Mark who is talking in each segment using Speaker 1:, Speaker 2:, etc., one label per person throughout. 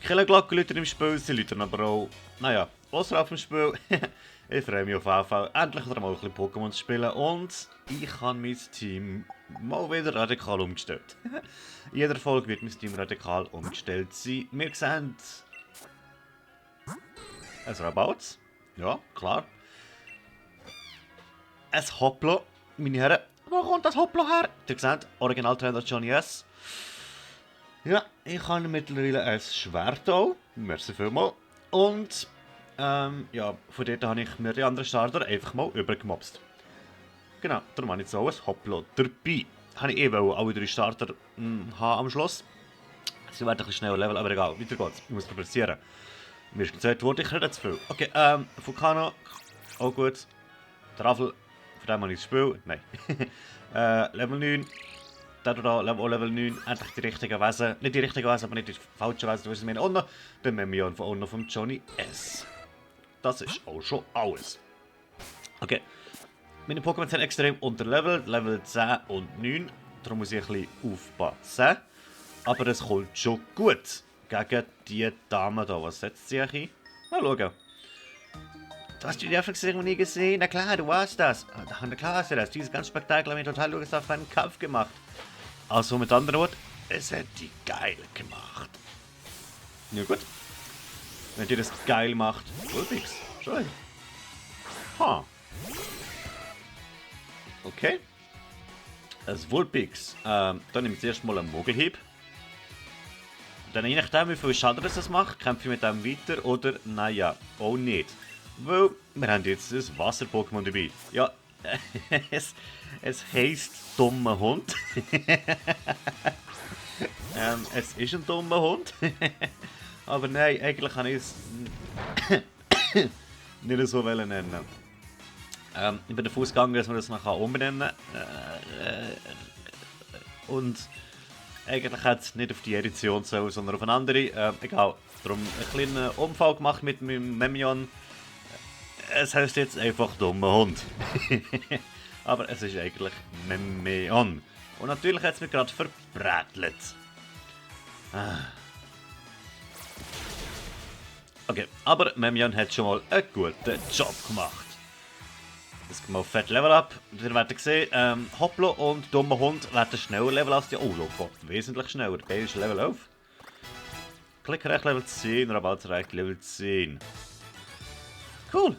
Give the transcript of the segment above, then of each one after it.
Speaker 1: Keine Glockenläuter im Spiel, sie läuten aber auch, naja, außerhalb dem Spiel. Ich freue mich auf jeden Fall, endlich wieder mal ein bisschen Pokémon zu spielen und ich habe mein Team mal wieder radikal umgestellt. In jeder Folge wird mein Team radikal umgestellt sein. Wir sehen ein Rabaut, ja, klar. Ein Hopplo, meine Herren. Wo kommt das Hopplo her? Ihr seht, Originaltrainer Johnny S. Ja, ich habe mittlerweile ein Schwert auch. Merci vielmals. Und, ja, von dort habe ich mir die anderen Starter einfach mal übergemobst. Genau, darum habe ich jetzt auch ein Hopplo dabei. Habe ich alle 3 Starter haben am Schluss. Sie werden ein bisschen schneller leveln, aber egal, weiter geht's. Ich muss progressieren. Mir ist gesagt worden, ich rede zu viel. Okay, Vulcano, auch gut. Travel, von dem habe ich das Spiel. Nein. Level 9. Der da, Level 9, endlich die richtigen Wesen. Nicht die richtigen Wesen, aber nicht die falschen Wesen, du weißt, was ich meine. Und noch der Memion von Johnny S. Das ist auch schon alles. Okay. Meine Pokémon sind extrem unterlevelt, Level 10 und 9. Darum muss ich ein bisschen aufpassen. Aber es kommt schon gut gegen die Dame da. Was setzt sie ein? Mal schauen. Du hast die Nervenserie nie gesehen? Na klar, du warst das. Na klar hast du das. Dieses ganze Spektakel hat mich total Lust auf einen Kampf gemacht. Also mit anderen Worten, es hat die geil gemacht. Ja gut. Wenn dir das geil macht, Vulpix. Schön. Ha. Okay. Das Vulpix. Dann nehme ich zuerst mal einen Mogelhieb. Dann je nachdem, wie viel Schaden das macht, kämpfe ich mit dem weiter oder naja, auch nicht. Weil wir haben jetzt ein Wasser-Pokémon dabei. Ja, es heisst dummer Hund. Es ist ein dummer Hund. Aber nein, eigentlich kann ich es nicht so nennen. Ich bin davon ausgegangen, dass man das noch umbenennen kann. Und eigentlich hat es nicht auf die Edition so, sondern auf eine andere. Egal, darum einen kleinen Unfall gemacht mit meinem Memion. Es heißt jetzt einfach dummer Hund. Aber es ist eigentlich Memion. Und natürlich hat es mich gerade verbrätelt. Okay, aber Memion hat schon mal einen guten Job gemacht. Das geht mal fett Level up. Ihr werdet sehen, Hopplo und dummer Hund werden schneller Level als die. Oh, Gott, wesentlich schneller. Der ist Level 11. Klick recht Level 10, Rabatt recht Level 10. Cool.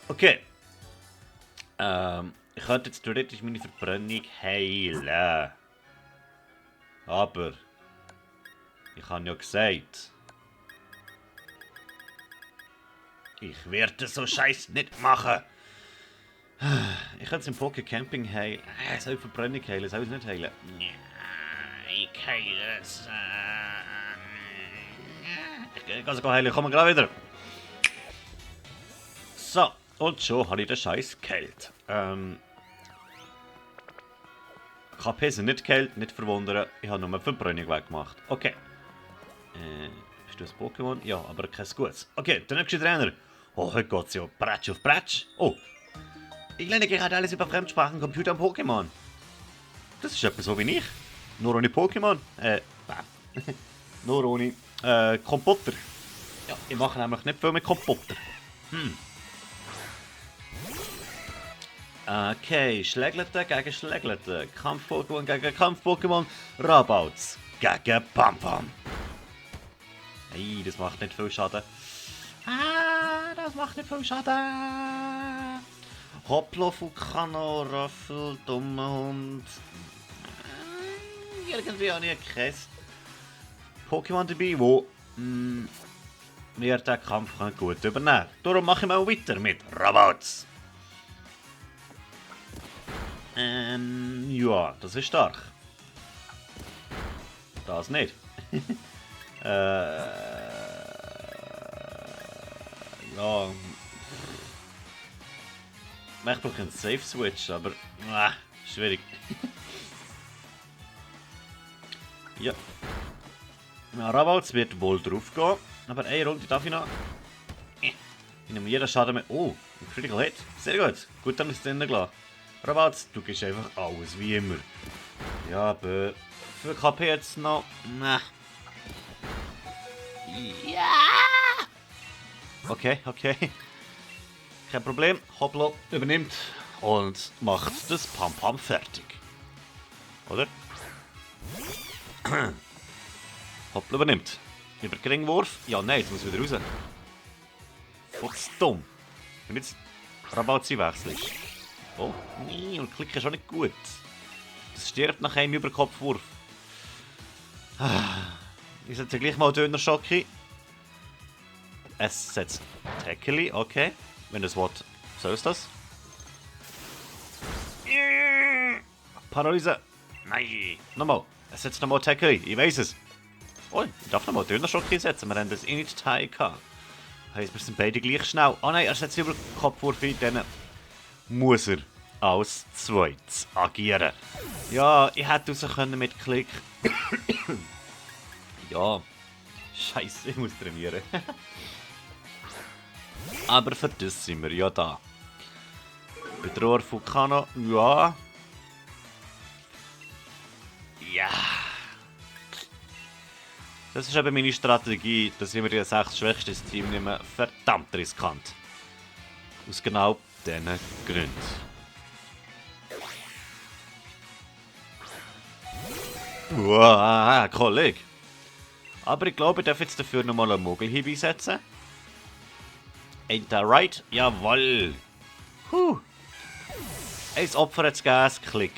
Speaker 1: Okay. Ich könnte jetzt theoretisch meine Verbrennung heilen. Aber ich habe ja gesagt, ich werde so Scheiß nicht machen. Ich kann es im Poké Camping heilen. Soll ich Verbrennung heilen? Soll ich es nicht heilen? Ich heile es. Ich kann es heilen. Komm gleich wieder. So, und schon habe ich den Scheiß geheilt. KP sind nicht geheilt, nicht verwundern. Ich habe nur eine Verbrennung weggemacht. Okay. Bist du ein Pokémon? Ja, aber kein gutes. Okay, der nächste Trainer. Oh, heute geht's ja Bratsch auf Bratsch. Oh. Ich lerne gerade alles über Fremdsprachen, Computer und Pokémon. Das ist etwa so wie ich. Nur ohne Pokémon. Nur ohne Computer. Ja, ich mache nämlich nicht viel mit Computer. Okay, Schläglete gegen Schläglete. Kampf-Pokémon gegen Kampf-Pokémon. Rabauts gegen Pampam. Hey, das macht nicht viel Schaden. Das macht nicht viel Schaden. Hopplo, Vulcano, Raffel, dummer Hund. Irgendwie habe ich kein Pokémon dabei, wo mir den Kampf gut übernehmen kann. Darum mache ich mal weiter mit Rabauts. Ja, das ist stark. Das nicht. Ja. Ich brauche einen Safe Switch, aber schwierig. Ja. Rabauts wird wohl drauf gehen, aber eine Runde darf ich noch. Ich nehme jeden Schaden mit. Oh, ein Critical Hit. Sehr gut. Gut, dann ist es drinnen gelassen. Rabauts, du gehst einfach alles wie immer. Ja, aber viel KP jetzt noch? Nah. Ja! Okay. Kein Problem. Hoppla übernimmt und macht das Pam-Pam fertig. Oder? Hoppla übernimmt. Über Geringwurf? Ja, nein, jetzt muss ich wieder raus. Futz dumm. Wenn jetzt Rabazi wechselst. Oh, nee, und Klick ist auch nicht gut. Das stirbt nach einem Überkopfwurf. Ich setze gleich mal Döner-Schocki. Es setzt Tackeli, okay. Wenn es will, so ist das. Paralyse. Nein. Nochmal. Es setzt nochmal Tackeli, ich weiß es. Oh, ich darf nochmal Döner-Schocki setzen. Wir haben das eh nicht Teil gehabt. Heißt, wir sind beide gleich schnell. Oh nein, er setzt über Kopfwurf ein, dann muss er als zweites agieren. Ja, ich hätte raus können mit Klick. Ja. Scheiße, ich muss trainieren. Aber für das sind wir ja da. Bedroher Vulcano, ja. Ja. Das ist eben meine Strategie, dass ich mir das 6 schwächstes Team nehme. Verdammt riskant. Aus genau diesen Gründen. Wow, Kollege. Aber ich glaube, ich darf jetzt dafür nochmal einen Mogelhieb einsetzen. Ain't that right? Jawoll. Ein Opfer hat's gegeben, Klick.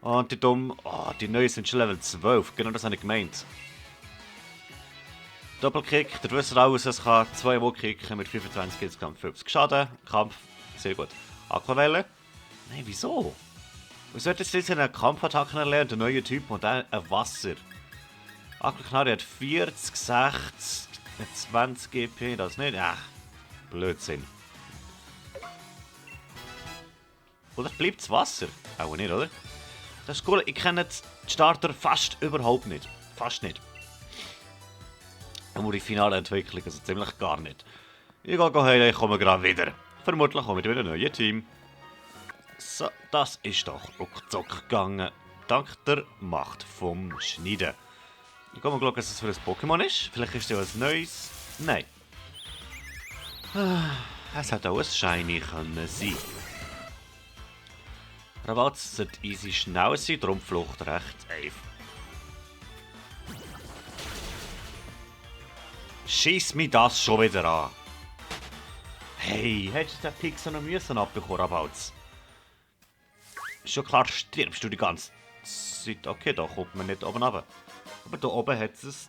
Speaker 1: Und die dumm. Oh, die neuen sind schon Level 12. Genau das habe ich gemeint. Doppelkick. Der wisst alles, es kann 2 Mal kicken mit 25 insgesamt 50 Schaden. Kampf. Sehr gut. Aquavelle. Nein, wieso? Wieso hat jetzt eine Kampfattacken erlernt, ein neuer Typ und dann ein Wasser? Aquaknarre hat 40, 60, 20 GP, das nicht? Ach, Blödsinn. Oder bleibt das Wasser? Auch nicht, oder? Das ist cool, ich kenne die Starter fast überhaupt nicht. Fast nicht. Nur die finale Entwicklung, also ziemlich gar nicht. Ich gehe heim, ich komme gerade wieder. Vermutlich komme ich wieder ein neues Team. So, das ist doch ruckzuck gegangen. Dank der Macht vom Schneiden. Ich gehe mal schauen, was es für ein Pokémon ist. Vielleicht ist es ja was Neues. Nein. Es hätte auch ein Shiny können sein. Rabatz sollte easy schnell sein, darum Flucht recht einfach. Schieß mich das schon wieder an. Hey, hättest du den Pixel noch müssen abbekommen, Rabatz? Schon klar stirbst du die ganze Zeit. Okay, da kommt man nicht oben runter. Aber da oben hat es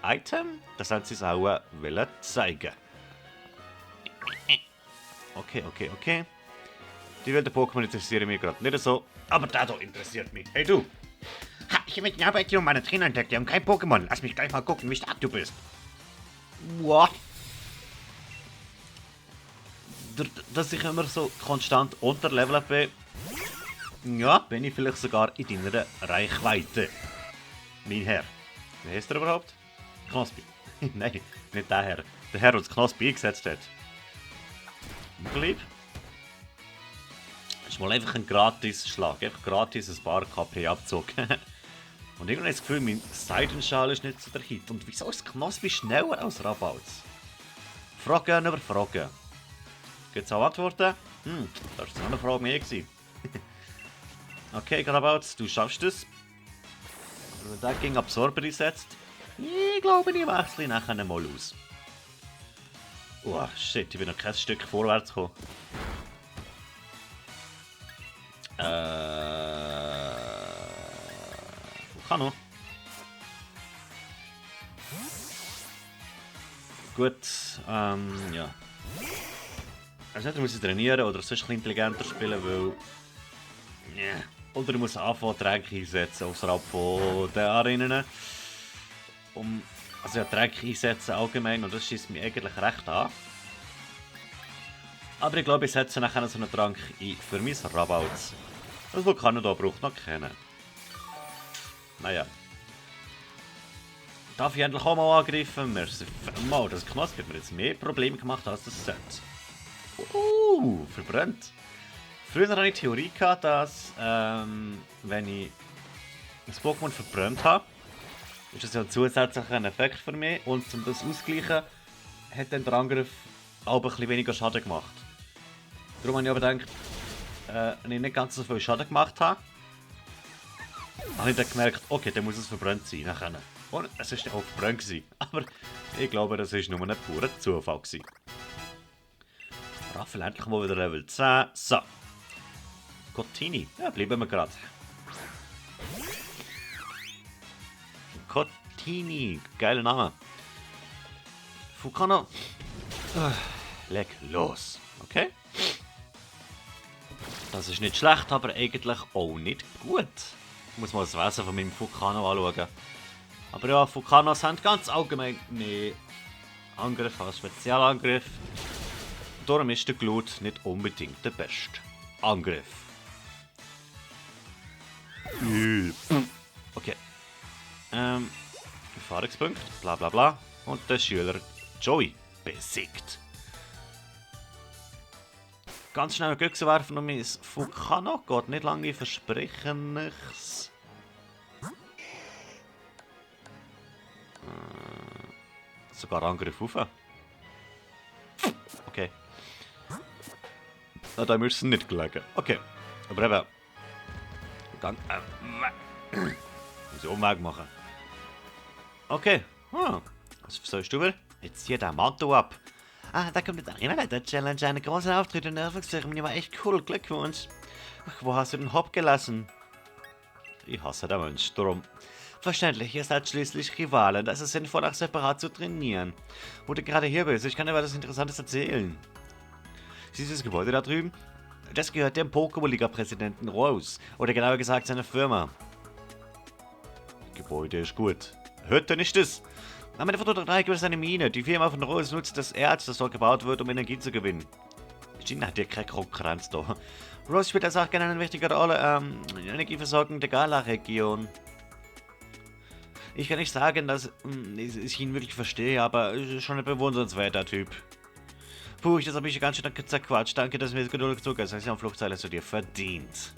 Speaker 1: ein Item. Das haben sie es auch wollen zeigen. Okay. Die wilden Pokémon interessieren mich gerade nicht so. Aber der hier interessiert mich. Hey du! Ha, ich habe eine Arbeit hier um meine Trainer entdeckt. Die haben kein Pokémon. Lass mich gleich mal gucken, wie stark du bist. What? Dass ich immer so konstant unterlevelt bin. Ja, bin ich vielleicht sogar in deiner Reichweite. Mein Herr. Wie heißt er überhaupt? Knospi. Nein, nicht der Herr. Der Herr, der das Knospi eingesetzt hat. Lieb. Das ist mal einfach ein Gratis-Schlag. Einfach gratis ein paar KP Abzug. Und irgendwie habe ich das Gefühl, mein Seidenschal ist nicht so der Hit. Und wieso ist das Knospi schneller als Rabauz? Fragen über Fragen. Gibt es auch Antworten? Das war eine Frage mehr. Okay, Rabauz, du schaffst es. Wenn der gegen Absorber einsetzt, ich glaube, ich wechsle nachher mal aus. Oh, shit, ich bin noch kein Stück vorwärts gekommen. Vulcano. Gut, ja. Also nicht, muss ich trainieren oder sonst ein bisschen intelligenter spielen, weil... Yeah. Oder ich muss anfangen, Tränke einsetzen, außerhalb von den Arenen. Also ja, Tränke einsetzen allgemein und das schießt mich eigentlich recht an. Aber ich glaube, ich setze nachher so einen Trank ein für mein Rabauz. Das Vulcano da braucht noch keinen. Naja. Darf ich endlich auch mal angreifen? Merci mal, das Knospi hat mir jetzt mehr Probleme gemacht als das Set. Verbrennt. Früher hatte ich die Theorie gehabt, dass wenn ich das Pokémon verbrannt habe, ist das ja ein zusätzlicher Effekt für mich. Und um das auszugleichen, hat dann der Angriff auch ein bisschen weniger Schaden gemacht. Darum habe ich aber gedacht, wenn ich nicht ganz so viel Schaden gemacht habe, habe ich dann gemerkt, okay, dann muss es verbrannt sein. Nachher. Und es war dann auch verbrannt gewesen. Aber ich glaube, das war nur ein purer Zufall gewesen. Raffel endlich mal wieder Level 10. So. Cotini. Ja, bleiben wir gerade. Cotini. Geiler Name. Fukano. Leg los. Okay. Das ist nicht schlecht, aber eigentlich auch nicht gut. Ich muss mal das Wesen von meinem Fukano anschauen. Aber ja, Fukanos haben ganz allgemein mehr Angriff als Spezialangriff. Darum ist der Glut nicht unbedingt der beste Angriff. Okay. Erfahrungspunkt, bla bla bla. Und der Schüler Joey besiegt. Ganz schnell Göchse werfen und mein Fukano geht nicht lange, ich verspreche nichts. Sogar Angriff rauf. Okay. Na, da müssen nicht gelegen. Okay. Aber eben. Gang. Muss ich Umweg machen. Okay. Was sollst du wieder? Jetzt zieh den Mantel ab. Ah, da kommt jetzt Arena der Challenge. Eine große Auftritt und Nervenzeremonie war echt cool. Glückwunsch. Ach, wo hast du den Hop gelassen? Ich hasse den Mensch. Darum. Verständlich, ihr seid schließlich Rivalen. Das ist sinnvoll, auch separat zu trainieren. Wo du gerade hier bist, ich kann dir was Interessantes erzählen. Siehst du das Gebäude da drüben? Das gehört dem Pokémon-Liga-Präsidenten Rose. Oder genauer gesagt seiner Firma. Das Gebäude ist gut. Hört ihr nicht das? Am Ende von der 3 gibt es eine Mine. Die Firma von Rose nutzt das Erz, das dort gebaut wird, um Energie zu gewinnen. China hat ja keine Konkurrenz da. Rose spielt also auch gerne eine wichtige Rolle in der Energieversorgung der Gala-Region. Ich kann nicht sagen, dass ich ihn wirklich verstehe, aber ist schon ein bewundernswerter Typ. Puh, das habe ich ganz schön zerquatscht. Danke, dass du mir das Geduld gezogen hast. Das ist ja ein Flugzeug, das du dir verdient.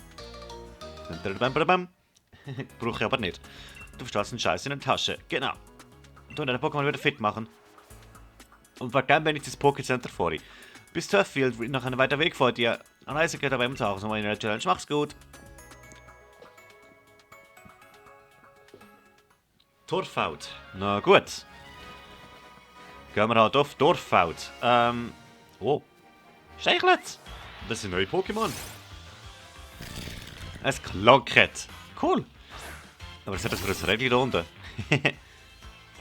Speaker 1: Brauche ich aber nicht. Du verstaust einen Scheiß in der Tasche. Genau. Du und deine Pokémon wieder fit machen. Und vergeben, wenn ich das Pokécenter vor dir. Bis Turffield, noch ein weiter Weg vor dir. An Reise geht aber im Tag nochmal in der Challenge. Mach's gut. Torfeld. Na gut. Gehen wir halt auf Torfeld. Oh. Steichlitz. Das sind neue Pokémon. Ein Klonkett. Cool. Aber was ist das für ein Rädchen da unten?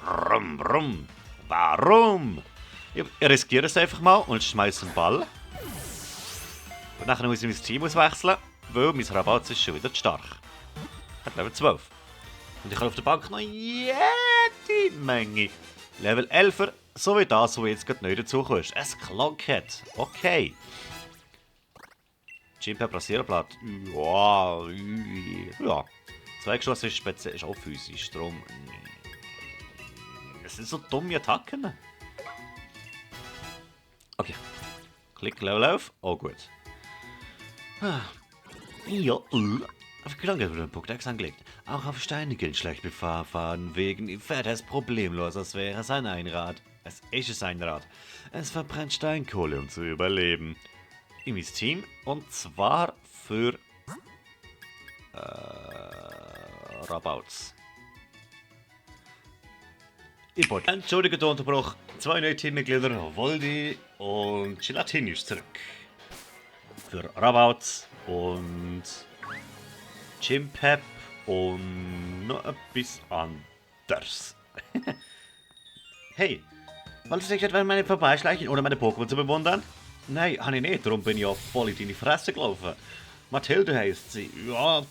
Speaker 1: Brumm, brumm. Warum? Ich riskiere es einfach mal und schmeiße einen Ball. Und nachher muss ich mein Team auswechseln, weil mein Rabatt ist schon wieder zu stark. Hat Level 12. Und ich habe auf der Bank noch jede Menge Level 11er, so wie das, wo jetzt gerade neu dazukommt. Ein Klonkett. Okay. Gympep Rasierblatt. Ja, ja. Zweigeschoss ist auch physisch. Darum. Das sind so dumme Attacken. Okay. Klick Level auf. Oh gut. Ja, auf Gedanken wird ein Pokédex angelegt. Auch auf Steinigen schlecht befahren wegen fährt es problemlos, als wäre es ein Einrad. Es ist ein Rad. Es verbrennt Steinkohle, um zu überleben. In mein Team, und zwar für Rabauts. Entschuldigt den Unterbruch. 2 neue Teammitglieder, Voldi und Gelatin ist zurück. Für Rabauts und Gympep und noch etwas anderes. Hey, wolltest du dich etwa meine vorbeischleichen, ohne meine Pokémon zu bewundern? Nein, habe ich nicht, darum bin ich ja voll in deine Fresse gelaufen. Mathilde heisst sie. Ja.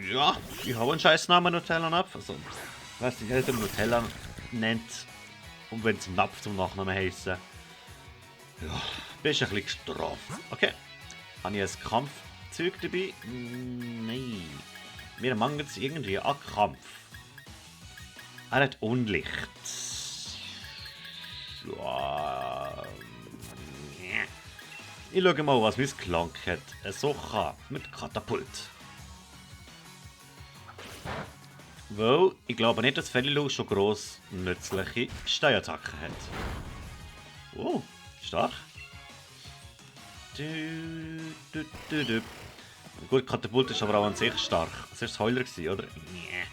Speaker 1: Ja, ich habe einen scheiß Namen Nutella Napf. Also, was die Eltern Nutella nennt. Und wenn es Napf zum Nachnamen heissen. Ja, bist ein bisschen gestraft. Okay. Habe ich ein Kampfzeug dabei? Nein. Mir mangelt es irgendwie an Kampf. Er hat Unlicht. Ja. Ich schaue mal, was mein Klank hat. So kann mit Katapult. Weil ich glaube nicht, dass Felilu schon gross nützliche Steuerattacken hat. Oh, stark. Gut, Katapult ist aber auch an sich stark. Das war das Heuler, oder? Nee.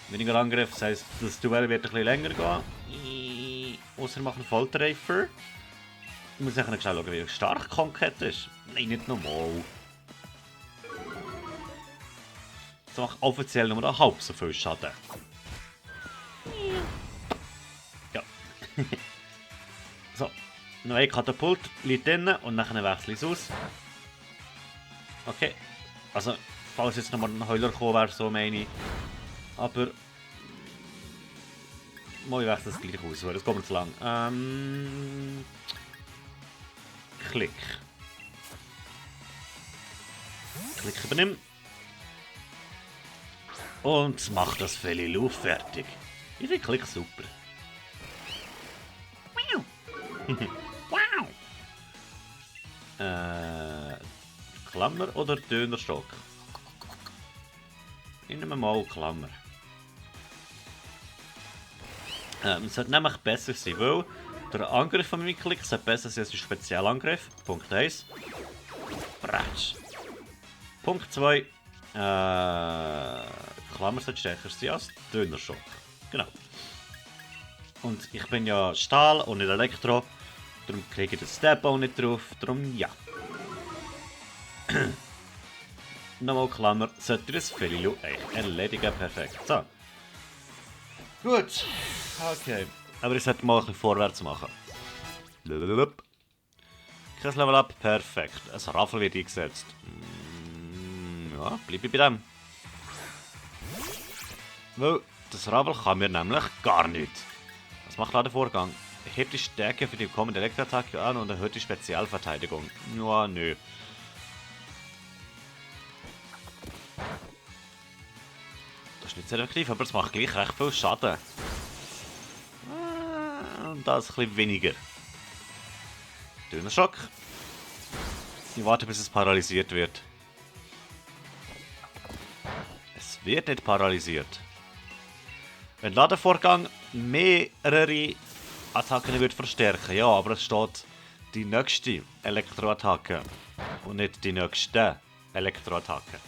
Speaker 1: Weniger Angriff, das heisst, das Duell wird ein bisschen länger gehen. Außer wir machen Volltreffer. Ich muss schnell schauen, wie stark Concat ist. Nein, nicht normal. Das macht offiziell nur halb so viel Schaden. Ja. So. Noch ein Katapult liegt drin und dann wechsle ich es aus. Okay. Also, falls jetzt nochmal ein Heuler gekommen wäre, so meine ich. Aber. Mal, ich wechsle es gleich aus, weil das geht mir zu lang. Klick. Klick übernehmen. Und mach das Felilu fertig. Ich finde Klick super. Wow! Klammer oder Dönerstock? Ich nehme mal Klammer. Es sollte nämlich besser sein, weil der Angriff von meinem Klick sollte besser sein als der Spezialangriff. Punkt 1. Bratsch. Punkt 2. Klammer sollte stärker sein als Dönerschock. Genau. Und ich bin ja Stahl und nicht Elektro. Darum kriege ich den Step auch nicht drauf. Darum ja. Nochmal Klammer. Sollte das Felilu erledigen. Perfekt. So. Gut. Okay. Aber ich sollte mal ein bisschen vorwärts machen. Kein Level Up. Perfekt. Ein Raffel wird eingesetzt. Ja, bleibe ich bei dem. Weil das Raffel kann mir nämlich gar nichts. Was macht der Vorgang? Hebt die Stärke für die kommende Elektroattacke an und erhöht die Spezialverteidigung. Ja, nö. Das ist nicht sehr effektiv, aber es macht gleich recht viel Schaden. Und das ein bisschen weniger. Dünner Schock. Ich warte, bis es paralysiert wird. Es wird nicht paralysiert. Wenn der Ladevorgang mehrere Attacken wird verstärken, ja, aber es steht die nächste Elektroattacke und nicht die nächste Elektroattacke.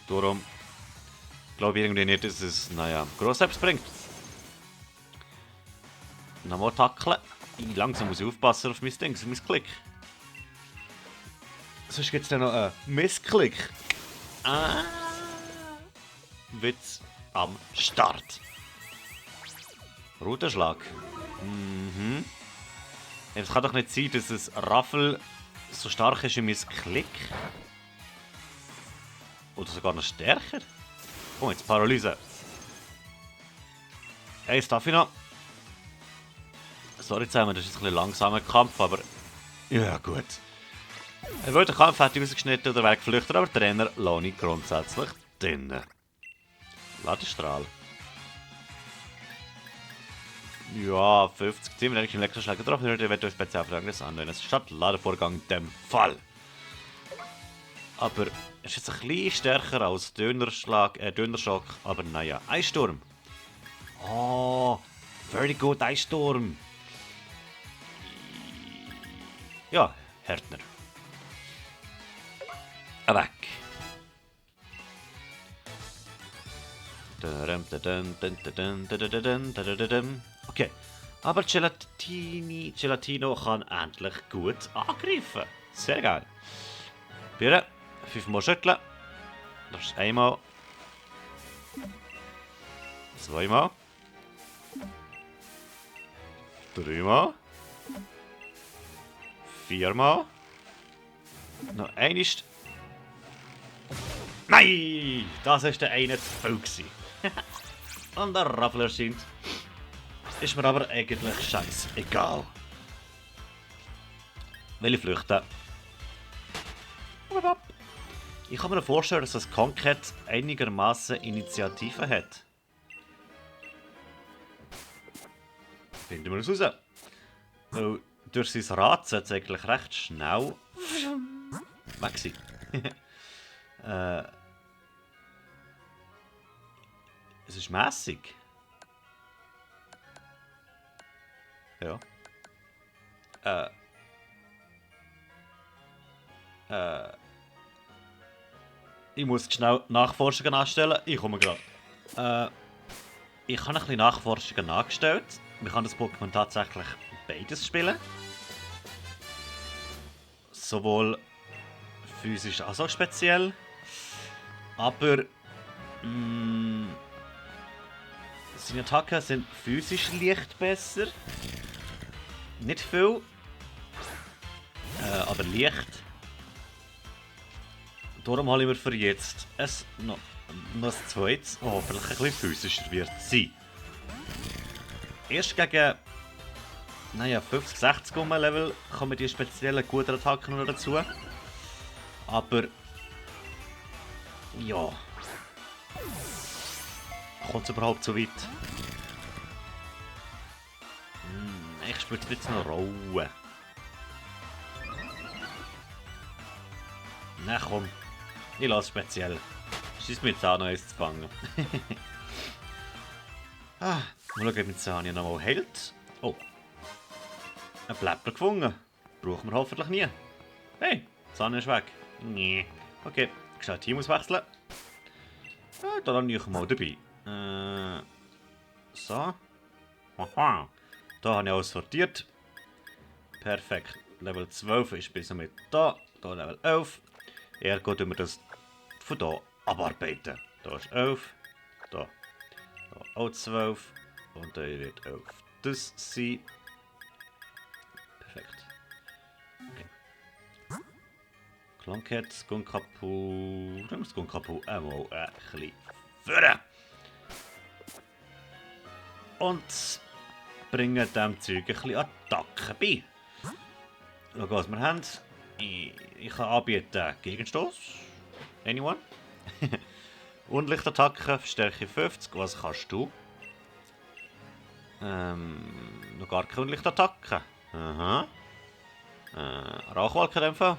Speaker 1: Darum glaube ich irgendwie nicht, dass es, naja, gross etwas bringt. Nochmal tackeln. Langsam muss ich aufpassen auf mein Ding, auf mein Klick. Sonst gibt es dann noch einen Missklick. Witz am Start. Ruderschlag. Es kann doch nicht sein, dass das Raffel so stark ist wie mein Klick. Oder sogar noch stärker. Oh, jetzt Paralyse. Hey, Staffina. Sorry zusammen, das ist ein bisschen langsamer Kampf, aber... Ja, gut. Er wollte den Kampf fertig rausgeschnitten oder weggeflüchtet, aber Trainer lasse ich grundsätzlich drinnen. Ladestrahl. Ja, 50 Team, wenn ich im Elektroschlag getroffen würde, wird durch Spezialverlangendes anwenden. Es ist statt Ladevorgang in dem Fall. Aber es ist jetzt ein bisschen stärker als Dönerschock, aber naja. Eissturm. Oh, very good Eissturm. Ja, Härtner. Weg. Okay, aber Gelatino kann endlich gut angreifen. Sehr geil. Bitte, 5-mal schütteln. Das ist einmal. 2-mal. 3-mal. 4-mal. Noch einmal. Nein! Das war der eine zu viel. Und der Raffel erscheint. Ist mir aber eigentlich scheißegal. Will ich flüchten? Ich kann mir vorstellen, dass das Concat einigermaßen Initiative hat. Finden wir es raus. Weil durch sein Rad sollte es eigentlich recht schnell weg sein. Es ist mässig. Ja. Ich muss schnell Nachforschungen anstellen. Ich komme gerade. Ich habe ein bisschen Nachforschungen angestellt. Man kann das Pokémon tatsächlich beides spielen. Sowohl physisch als auch speziell. Aber seine Attacken sind physisch leicht besser. Nicht viel. Aber leicht. Darum hole ich mir für jetzt noch ein zweites, das hoffentlich ein bisschen physischer wird sein. Erst gegen 50-60 Level kommen die speziellen guten Attacken noch dazu. Aber ja. Kommt es überhaupt so weit? Ich spiele jetzt noch Rolle. Na komm. Ich lasse speziell. Schieß mir jetzt auch noch eins zu fangen. Mal schauen, ob mein Zahn noch mal hält. Oh. Ein Blättler gefunden. Brauchen wir hoffentlich nie. Hey, Zahn ist weg. Nee. Okay, schnell Team auswechseln. Da habe ich mal dabei. So. Aha. Da habe ich alles sortiert. Perfekt. Level 12 ist bis mit da. Da Level 11. Ergo tun wir das von hier abarbeiten. Da ist 11. Da auch 12. Und da wird 11. Das sein. Perfekt. Okay. Klonket, Skunkapu. Dann muss Skunkapu einmal ein bisschen führen. Und bringen dem Zeug ein bisschen Attacken bei. Schau, was wir haben. Ich kann anbieten Gegenstoß. Anyone? Unlichtattacke, Stärke 50. Was kannst du? Noch gar keine Unlichtattacke. Aha. Rauchwolke in dem Fall.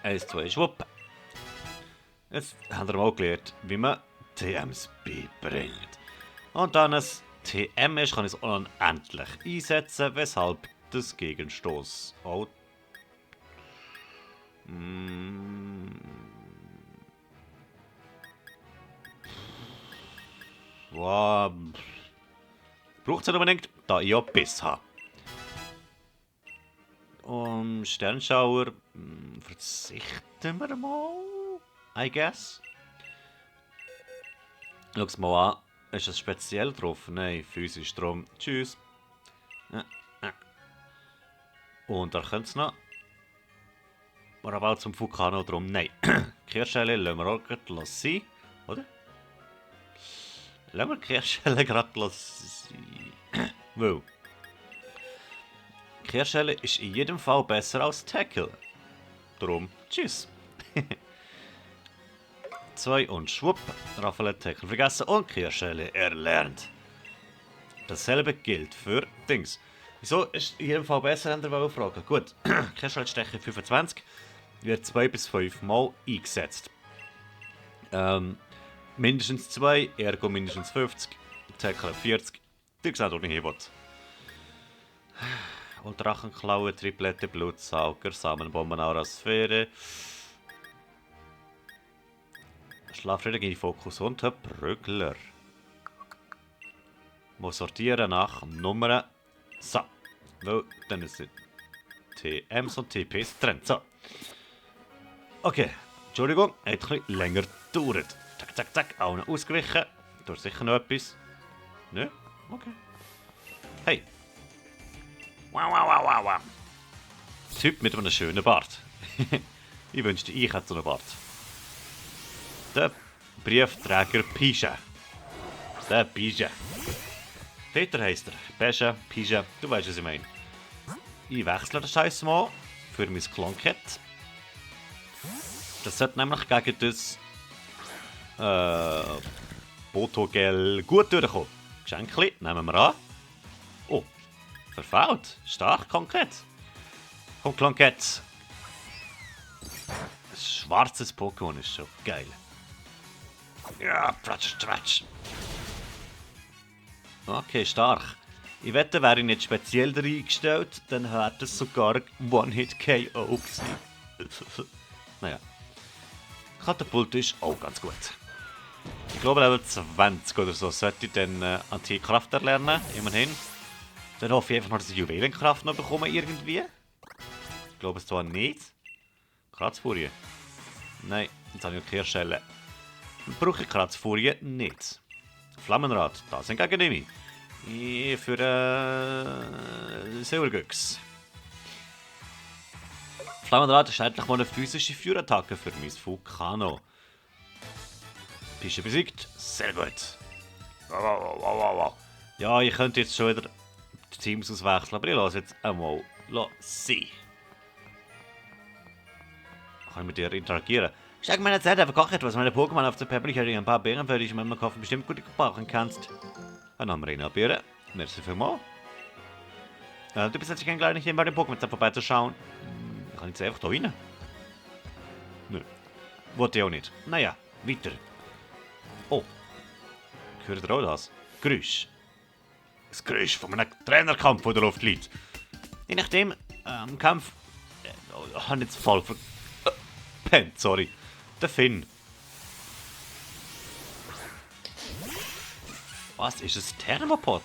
Speaker 1: 1, 2, schwupp. Jetzt haben wir mal gelernt, wie man TMs beibringt. Und dann ein TM ist, kann ich es unendlich einsetzen, weshalb das Gegenstoß auch wow. Braucht es nicht unbedingt, da ich ja Biss habe. Sternschauer verzichten wir mal, I guess. Schau es mal an. Ist es speziell drauf? Nein, physisch drum. Tschüss. Und da könnte es noch. Aber auch zum Vulkano drum. Nein. Kirschelle lassen wir auch gerade sein. Oder? Lassen wir Kirschelle gerade sein. Weil. Kirschelle ist in jedem Fall besser als Tackle. Drum. Tschüss. 2 und schwupp. Raphael Tackle vergessen und Kirschelle erlernt. Dasselbe gilt für Dings. Wieso ist in jedem Fall besser, an der Frage? Gut, Kirschelle Stärke 25 wird 2 bis 5 Mal eingesetzt. Mindestens 2, ergo mindestens 50, Tackle 40. Du siehst, wo ich hin will. Und Drachenklaue, Triplette, Blutsauger, Samenbomben, Aurasphäre. Schlafrede in Fokus und Brügler. Muss sortieren nach Nummern. So. Weil dann sind TMs und TPs getrennt. So. Okay. Entschuldigung, hat ein bisschen länger gedauert. Zack, zack, zack. Auch noch ausgewichen. Da ist sicher noch etwas. Ne? Okay. Hey. Wow, wow, wow, wow, wow. Typ mit einem schönen Bart. Ich wünschte, ich hätte so einen Bart. Der Briefträger Pische. Der Pische. Peter heisst er. Pesche, Pische, du weißt, was ich meine. Ich wechsle das Scheiß mal für mein Klonket. Das sollte nämlich gegen das Botogel gut durchkommen. Geschenkli nehmen wir an. Oh, verfault. Stark, konkret. Komm, Klonket. Ein schwarzes Pokémon ist schon geil. Ja, Tratsch, Tratsch. Okay, stark. Ich wette, wäre ich nicht speziell reingestellt, dann hätte es sogar One-Hit-KO gewesen. Naja. Katapult ist auch ganz gut. Ich glaube, Level 20 oder so sollte ich dann Antikraft erlernen, immerhin. Dann hoffe ich einfach noch, dass ich Juwelenkraft noch bekomme irgendwie. Ich glaube es zwar nicht. Kratzfurie. Nein, jetzt habe ich eine Kehrstelle. Brauche ich Kratzfurie nicht. Flammenrad, das hingegen nehme ich. Für Silbergüchs. Flammenrad ist endlich mal eine physische Führattacke für mein Vulcano. Bist du besiegt? Sehr gut. Ja, ich könnte jetzt schon wieder die Teams auswechseln, aber ich lasse jetzt einmal sein. Kann ich mit dir interagieren? Steig meine Zeit einfach etwas, meine Pokémon auf der Pepper. Ich hätte ein paar Beeren für dich in meinem Kopf bestimmt gut gebrauchen kannst. Ein Marina-Beere. Merci vielmals. Du bist jetzt gleich nicht bei den Pokémon vorbeizuschauen. Ich kann jetzt einfach da rein. Nö. Wollte ich auch nicht. Naja, weiter. Oh. Hört ihr auch das? Geräusch. Das Geräusch von einem Trainerkampf, der in der Luft liegt. Je nachdem, im Kampf. Ich habe jetzt voll verpennt, sorry. Der Finn. Was? Ist es Thermopod?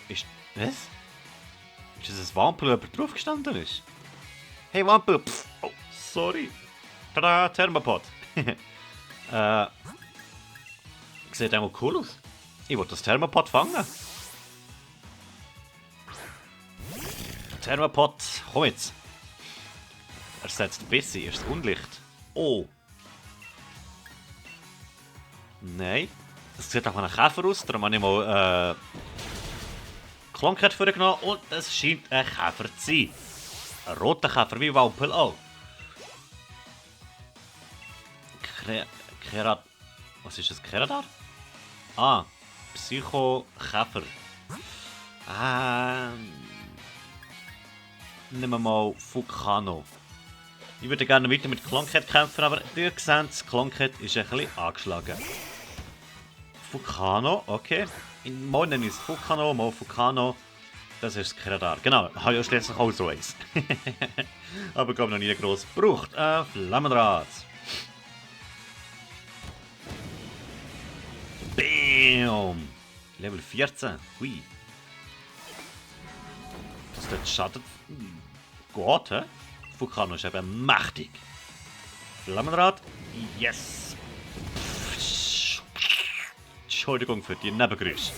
Speaker 1: Ist. Was? Ist es ein Wampel, der drauf gestanden ist? Hey Wampel! Pff. Oh, sorry. Tada, Thermopod. Sieht einmal cool aus. Ich will das Thermopod fangen. Thermopod, komm jetzt. Er setzt besser, erst Unlicht. Oh. Nein. Das sieht nach einem Käfer aus, darum habe ich mal Klonkett vorgenommen und es scheint ein Käfer zu sein. Ein roter Käfer wie Wampel auch. Was ist das? Keradar? Ah, Psycho-Käfer. Nehmen wir mal Vulcano. Ich würde gerne weiter mit Klonkett kämpfen, aber ihr seht, das Klonkett ist ein bisschen angeschlagen. Vulcano, okay. Mal nenne ich es Vulcano, mal Vulcano. Das ist das Keradar. Genau, habe ich ja schließlich auch so eins. Aber ich glaube noch nie groß gebraucht. Flammenrad. Bam! Level 14. Hui. Das dort schadet. Gut, hä? Vulcano ist eben mächtig. Flammenrad. Yes! Entschuldigung für die Nebengeräusche.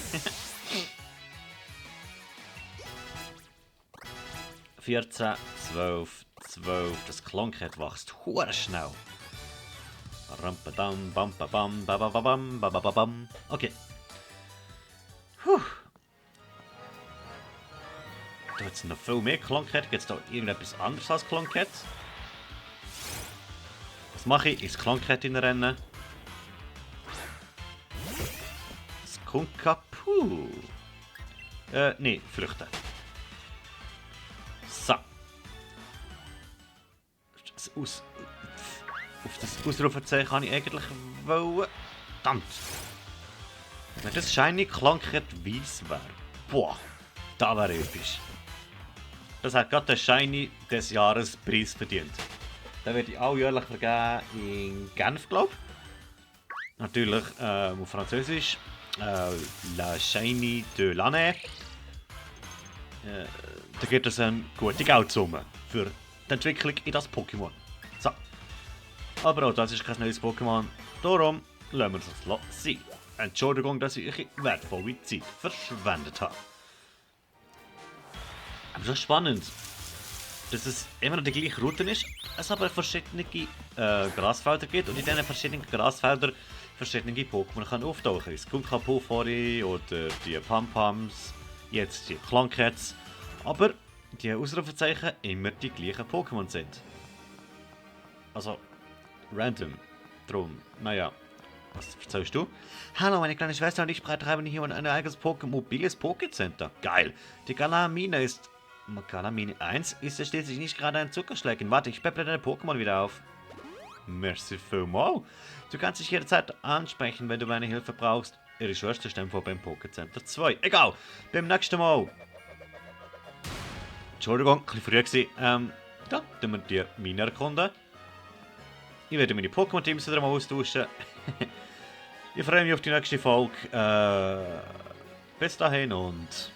Speaker 1: 14, 12, 12. Das Klonkett wächst hure schnell. Rampadam, bam, bam, bam, bam, bam. Okay. Puh. Da hat es noch viel mehr Klonkett. Gibt es da irgendetwas anderes als Klonkett? Was mache ich? Ins Klonkett rennen. Skunkapu. Nee, flüchten. So. Auf das Ausrufezeichen kann ich eigentlich wollen. Verdammt. Wenn das Shiny Klonkett weiss wäre. Boah, da wäre episch. Das hat gerade den Shiny des Jahres Preis verdient. Den werde ich alljährlich vergeben in Genf, glaube ich. Natürlich auf Französisch. La Shiny de l'année. Da gibt es eine gute Geldsumme für die Entwicklung in das Pokémon. So. Aber auch das ist kein neues Pokémon. Darum lassen wir es sein. Entschuldigung, dass ich eure wertvolle Zeit verschwendet habe. Aber so spannend, dass es immer noch die gleiche Route ist, es aber verschiedene Grasfelder gibt und in diesen verschiedenen Grasfeldern verschiedene Pokémon kann auftauchen. Das Skunkapu-Fori oder die Pampams, jetzt die Klonkets. Aber die Ausrufezeichen immer die gleichen Pokémon sind. Also, random. Drum, naja. Was erzählst du? Hallo, meine kleine Schwester und ich betreiben hier ein eigenes mobiles Pokécenter. Geil. Die Galamine 1 ist ja schließlich nicht gerade ein Zuckerschlecken. Warte, ich pepple deine Pokémon wieder auf. Merci vielmals. Du kannst dich jederzeit ansprechen, wenn du meine Hilfe brauchst. Ihre Schwester stammt vor beim Pokécenter 2. Egal, beim nächsten Mal. Entschuldigung, ein bisschen früh gewesen. Da tun wir die Mine erkunden. Ich werde meine Pokémon-Teams wieder mal austauschen. Ich freue mich auf die nächste Folge. Bis dahin und